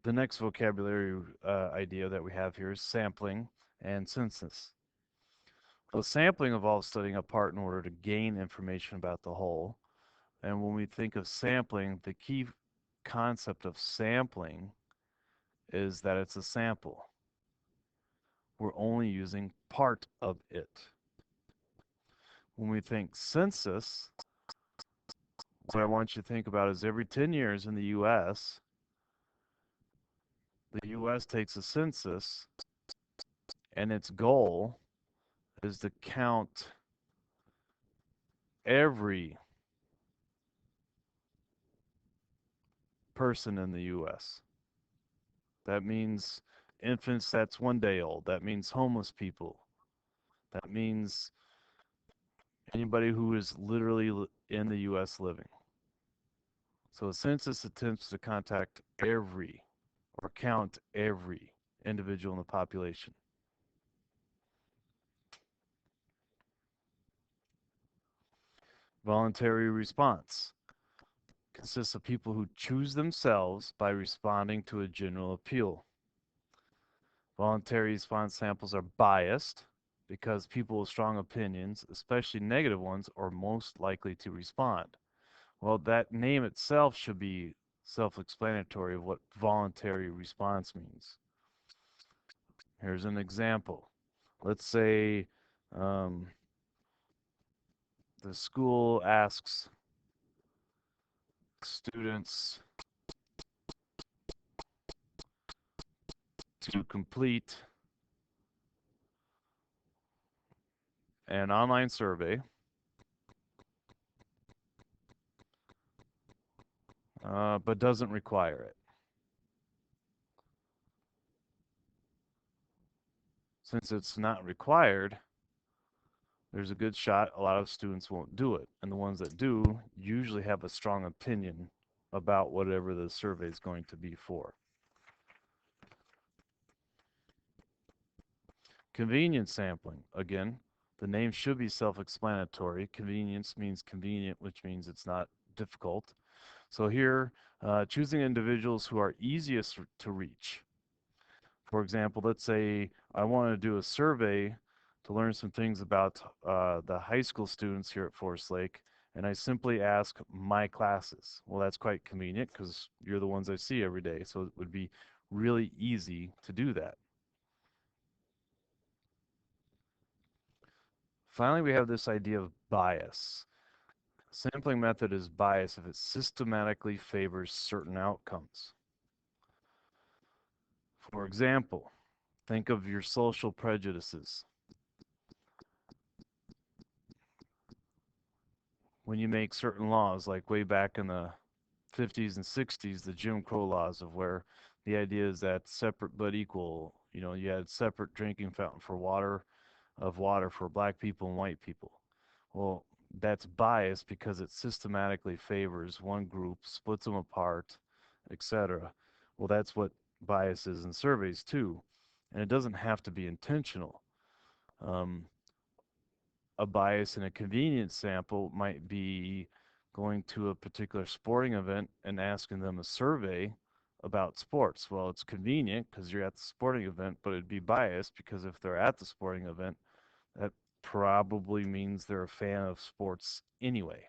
The next vocabulary idea that we have here is sampling and census. Well, sampling involves studying a part in order to gain information about the whole. And when we think of sampling, the key concept of sampling is that it's a sample. We're only using part of it. When we think census, what I want you to think about is every 10 years in the US takes a census, and its goal is to count every person in the US. That means infants that's 1 day old. That means homeless people. That means anybody who is literally in the US living. So a census attempts to contact every or count every individual in the population. Voluntary response consists of people who choose themselves by responding to a general appeal. Voluntary response samples are biased because people with strong opinions, especially negative ones, are most likely to respond. Well, that name itself should be self-explanatory of what voluntary response means. Here's an example. Let's say um, the school asks students to complete an online survey, but doesn't require it. Since it's not required, there's a good shot a lot of students won't do it. And the ones that do usually have a strong opinion about whatever the survey is going to be for. Convenience sampling. Again, the name should be self-explanatory. Convenience means convenient, which means it's not difficult. So here, choosing individuals who are easiest to reach. For example, let's say I want to do a survey to learn some things about the high school students here at Forest Lake, and I simply ask my classes. Well, that's quite convenient because you're the ones I see every day, so it would be really easy to do that. Finally, we have this idea of bias. Sampling method is biased if it systematically favors certain outcomes. For example, think of your social prejudices. When you make certain laws, like way back in the 50s and 60s, the Jim Crow laws of where the idea is that separate but equal, you had separate drinking fountain for water for black people and white people. Well, that's biased because it systematically favors one group, splits them apart, etc. Well, that's what bias is in surveys too. And it doesn't have to be intentional. Um, a bias in a convenience sample might be going to a particular sporting event and asking them a survey about sports. Well, it's convenient because you're at the sporting event, but it'd be biased because if they're at the sporting event, that probably means they're a fan of sports anyway.